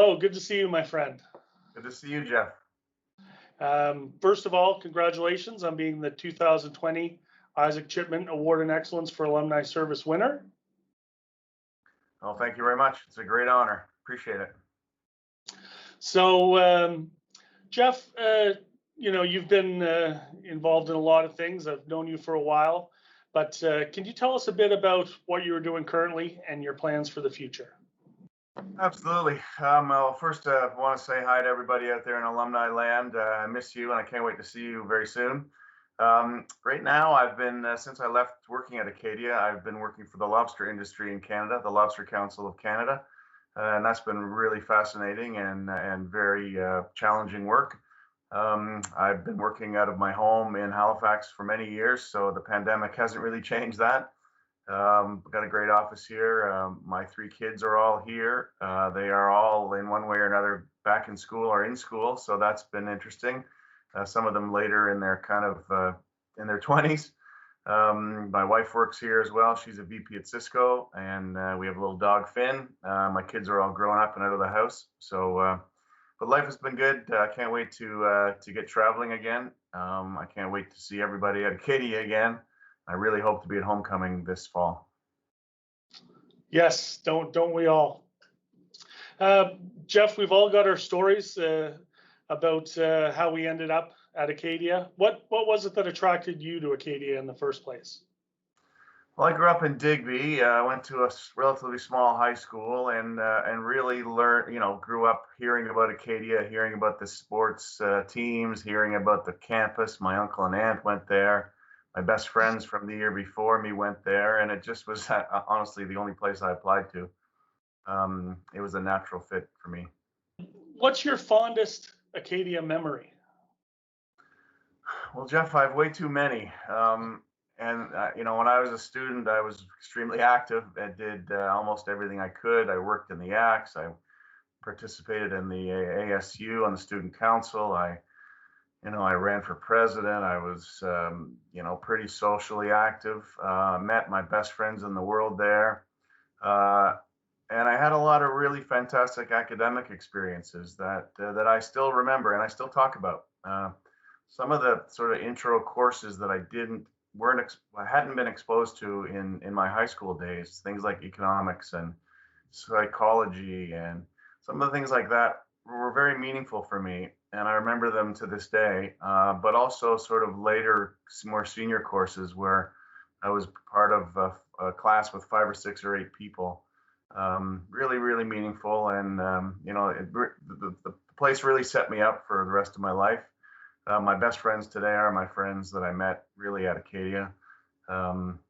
Hello, good to see you, my friend. Good to see you, Geoff. First of all, congratulations on being the 2020 Isaac Chipman Award in Excellence for Alumni Service winner. Well, thank you very much. It's a great honor. Appreciate it. So, Geoff, you've been involved in a lot of things. I've known you for a while, but can you tell us a bit about what you're doing currently and your plans for the future? Absolutely. Well, first, I want to say hi to everybody out there in alumni land. I miss you, and I can't wait to see you very soon. Right now, I've been, since I left working at Acadia, I've been working for the lobster industry in Canada, the Lobster Council of Canada. And that's been really fascinating and very challenging work. I've been working out of my home in Halifax for many years, so the pandemic hasn't really changed that. Got a great office here. My three kids are all here. They are all in one way or another back in school or in school, so that's been interesting. Some of them later in their in their 20s. My wife works here as well. She's a VP at Cisco, and we have a little dog, Finn. My kids are all grown up and out of the house. So, but life has been good. I can't wait to get traveling again. I can't wait to see everybody at Acadia again. I really hope to be at homecoming this fall. Yes, don't we all? Geoff, we've all got our stories about how we ended up at Acadia. What was it that attracted you to Acadia in the first place? Well, I grew up in Digby. I went to a relatively small high school and really learned, grew up hearing about Acadia, hearing about the sports teams, hearing about the campus. My uncle and aunt went there. My best friends from the year before me went there, and it just was honestly the only place I applied to. It was a natural fit for me. What's your fondest Acadia memory? Well, Geoff, I have way too many. When I was a student, I was extremely active. I did almost everything I could. I worked in the ACTS. I participated in the ASU on the student council. I ran for president. I was, pretty socially active. Met my best friends in the world there. And I had a lot of really fantastic academic experiences that I still remember and I still talk about. Some of the sort of intro courses that I hadn't been exposed to in my high school days, things like economics and psychology and some of the things like that were very meaningful for me, and I remember them to this day. But also sort of later, more senior courses where I was part of a class with 5 or 6 or 8 people. Really, really meaningful, and the place really set me up for the rest of my life. My best friends today are my friends that I met really at Acadia, it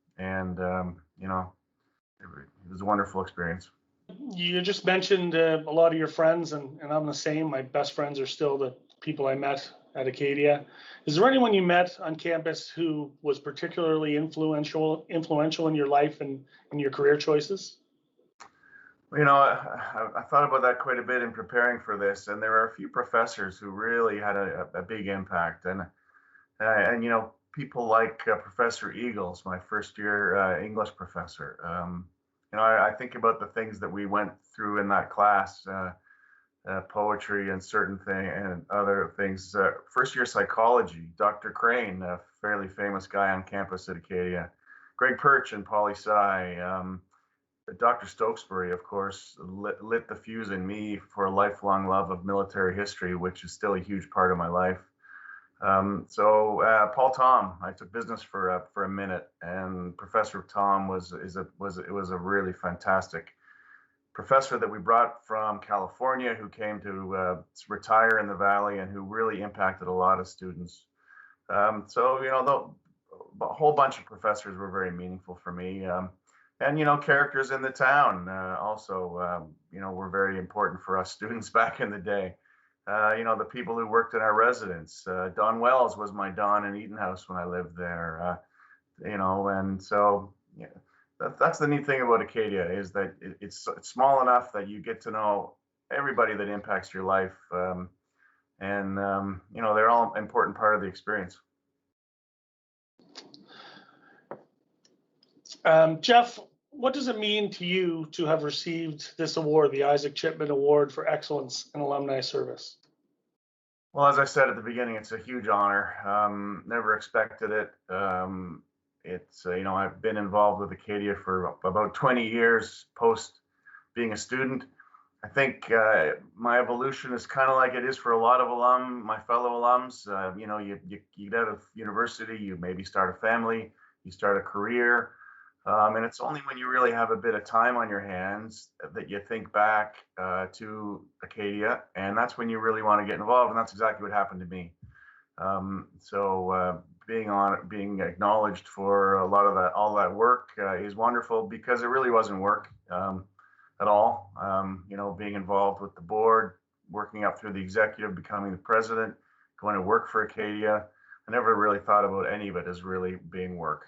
was a wonderful experience. You just mentioned a lot of your friends, and I'm the same. My best friends are still the people I met at Acadia. Is there anyone you met on campus who was particularly influential in your life and in your career choices? I thought about that quite a bit in preparing for this, and there are a few professors who really had a big impact, and people like Professor Eagles, my first year English professor. I think about the things that we went through in that class, poetry and certain things and other things. First year psychology, Dr. Crane, a fairly famous guy on campus at Acadia, Greg Perch and Poli Sci. Dr. Stokesbury, of course, lit the fuse in me for a lifelong love of military history, which is still a huge part of my life. Paul Tom, I took business for a minute, and Professor Tom was a really fantastic professor that we brought from California, who came to retire in the Valley and who really impacted a lot of students. A whole bunch of professors were very meaningful for me. And characters in the town also were very important for us students back in the day. The people who worked in our residence. Don Wells was my Don in Eaton House when I lived there. That's the neat thing about Acadia, is that it's small enough that you get to know everybody that impacts your life, they're all an important part of the experience. Geoff, what does it mean to you to have received this award, the Isaac Chipman Award for Excellence in Alumni Service? Well, as I said at the beginning, it's a huge honor. Never expected it. It's I've been involved with Acadia for about 20 years post being a student. I think my evolution is kind of like it is for a lot of my fellow alums. You get out of university, you maybe start a family, you start a career, and it's only when you really have a bit of time on your hands that you think back to Acadia, and that's when you really want to get involved, and that's exactly what happened to me. Being acknowledged for a lot of all that work is wonderful because it really wasn't work at all. Being involved with the board, working up through the executive, becoming the president, going to work for Acadia. I never really thought about any of it as really being work.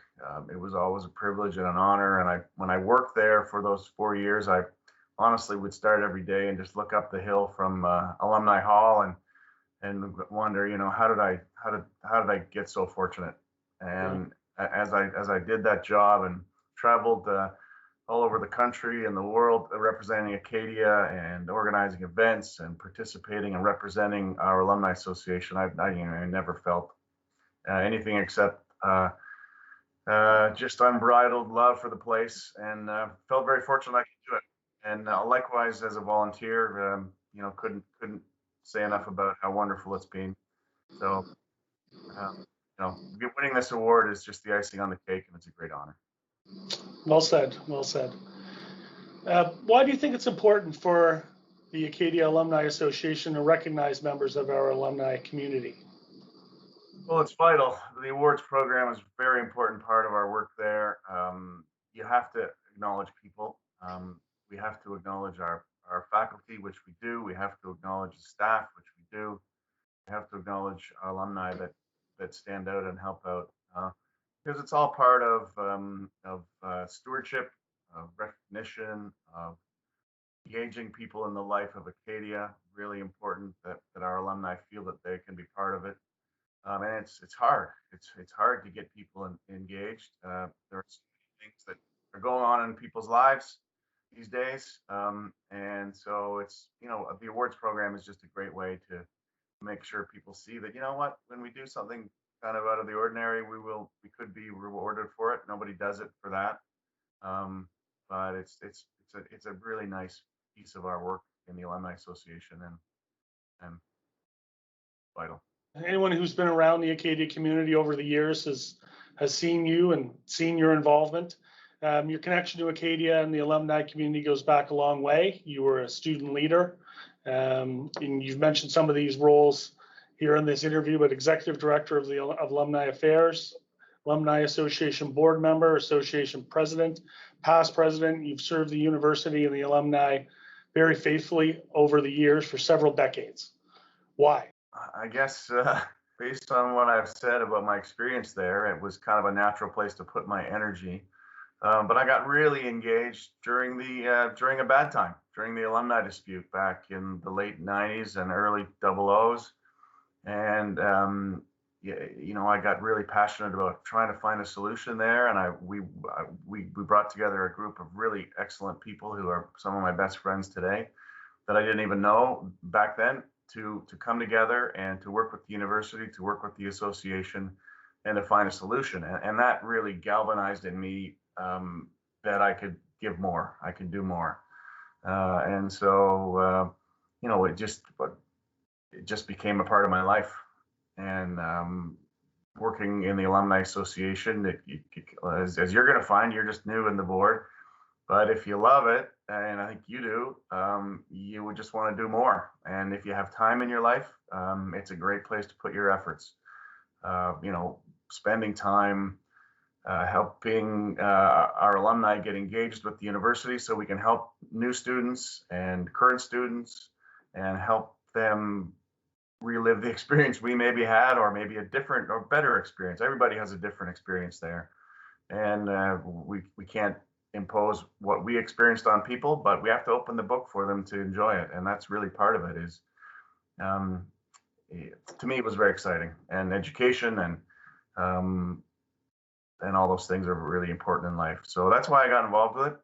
It was always a privilege and an honor. And when I worked there for those 4 years, I honestly would start every day and just look up the hill from Alumni Hall and wonder, how did I get so fortunate? And as I did that job and traveled all over the country and the world representing Acadia and organizing events and participating and representing our alumni association, I never felt anything except just unbridled love for the place, and felt very fortunate I could do it. And likewise, as a volunteer, couldn't say enough about how wonderful it's been. So, winning this award is just the icing on the cake, and it's a great honor. Well said. Well said. Why do you think it's important for the Acadia Alumni Association to recognize members of our alumni community? Well, it's vital. The awards program is a very important part of our work there. You have to acknowledge people. We have to acknowledge our faculty, which we do. We have to acknowledge the staff, which we do. We have to acknowledge our alumni that stand out and help out, because it's all part of stewardship, of recognition, of engaging people in the life of Acadia. Really important that our alumni feel that they can be part of it. And it's hard. It's hard to get people engaged. There are so many things that are going on in people's lives these days, and so it's the awards program is just a great way to make sure people see that when we do something kind of out of the ordinary, we could be rewarded for it. Nobody does it for that, but it's a really nice piece of our work in the Alumni Association, and vital. Anyone who's been around the Acadia community over the years has seen you and seen your involvement. Your connection to Acadia and the alumni community goes back a long way. You were a student leader, and you've mentioned some of these roles here in this interview, but executive director of Alumni Affairs, Alumni Association board member, association president, past president. You've served the university and the alumni very faithfully over the years for several decades. Why? I guess based on what I've said about my experience there, it was kind of a natural place to put my energy. But I got really engaged during a bad time, during the alumni dispute back in the late '90s and early 00s, and I got really passionate about trying to find a solution there. And we brought together a group of really excellent people who are some of my best friends today that I didn't even know back then, to come together and to work with the university, to work with the association, and to find a solution. And that really galvanized in me that I could give more, I could do more. And so, it just became a part of my life. And working in the Alumni Association, as you're going to find, you're just new in the board. But if you love it, and I think you do, you would just want to do more. And if you have time in your life, it's a great place to put your efforts. Spending time helping our alumni get engaged with the university so we can help new students and current students and help them relive the experience we maybe had, or maybe a different or better experience. Everybody has a different experience there. And we can't impose what we experienced on people, but we have to open the book for them to enjoy it. And that's really part of it. Is to me, it was very exciting, and education, and and all those things are really important in life. So that's why I got involved with it.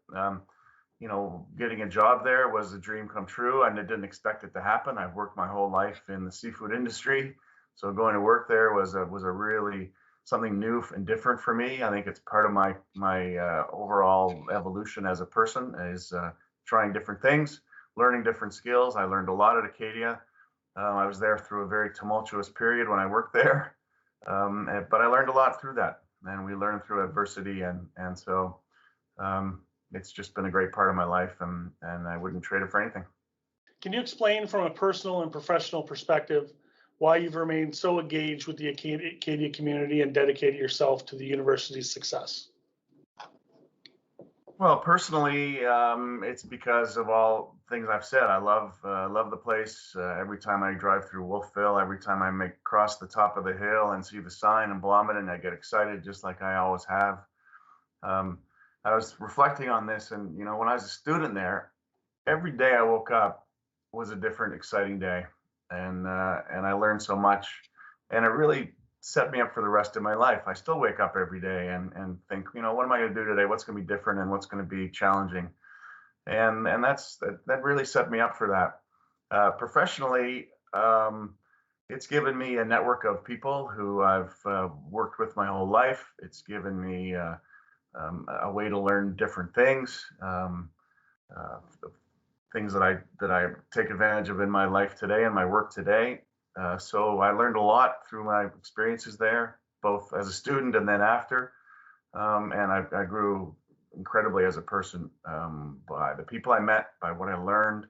Getting a job there was a dream come true, and I didn't expect it to happen. I've worked my whole life in the seafood industry, so going to work there was a really something new and different for me. I think it's part of my overall evolution as a person is trying different things, learning different skills. I learned a lot at Acadia. I was there through a very tumultuous period when I worked there, but I learned a lot through that, and we learned through adversity, and so it's just been a great part of my life, and I wouldn't trade it for anything. Can you explain from a personal and professional perspective why you've remained so engaged with the Acadia community and dedicated yourself to the university's success? Well, personally, it's because of all things I've said. I love the place. Every time I drive through Wolfville, every time I cross the top of the hill and see the sign in Blomidon, I get excited just like I always have. I was reflecting on this, and when I was a student there, every day I woke up was a different, exciting day, and I learned so much, and it really set me up for the rest of my life. I still wake up every day and think, what am I going to do today? What's going to be different, and what's going to be challenging? And that really set me up for that. Professionally, it's given me a network of people who I've worked with my whole life. It's given me a way to learn different things, things that I take advantage of in my life today and my work today. So I learned a lot through my experiences there, both as a student and then after. And I grew incredibly as a person by the people I met, by what I learned,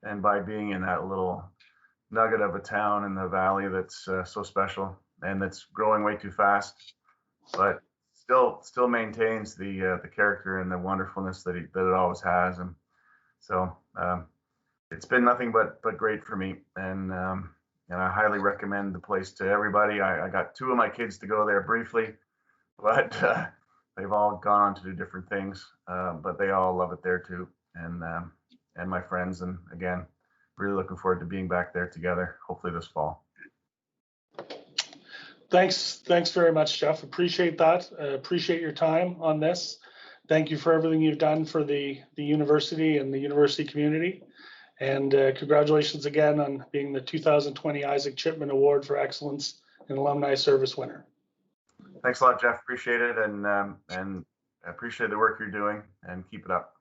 and by being in that little nugget of a town in the valley that's so special and that's growing way too fast, but still maintains the character and the wonderfulness that it always has. And so it's been nothing but great for me, and I highly recommend the place to everybody. I got 2 of my kids to go there briefly, but they've all gone on to do different things, but they all love it there too, and my friends. And again, really looking forward to being back there together, hopefully this fall. Thanks very much, Geoff. Appreciate that. Appreciate your time on this. Thank you for everything you've done for the university and the university community. And congratulations again on being the 2020 Isaac Chipman Award for Excellence in Alumni Service winner. Thanks a lot, Geoff. Appreciate it, and appreciate the work you're doing, and keep it up.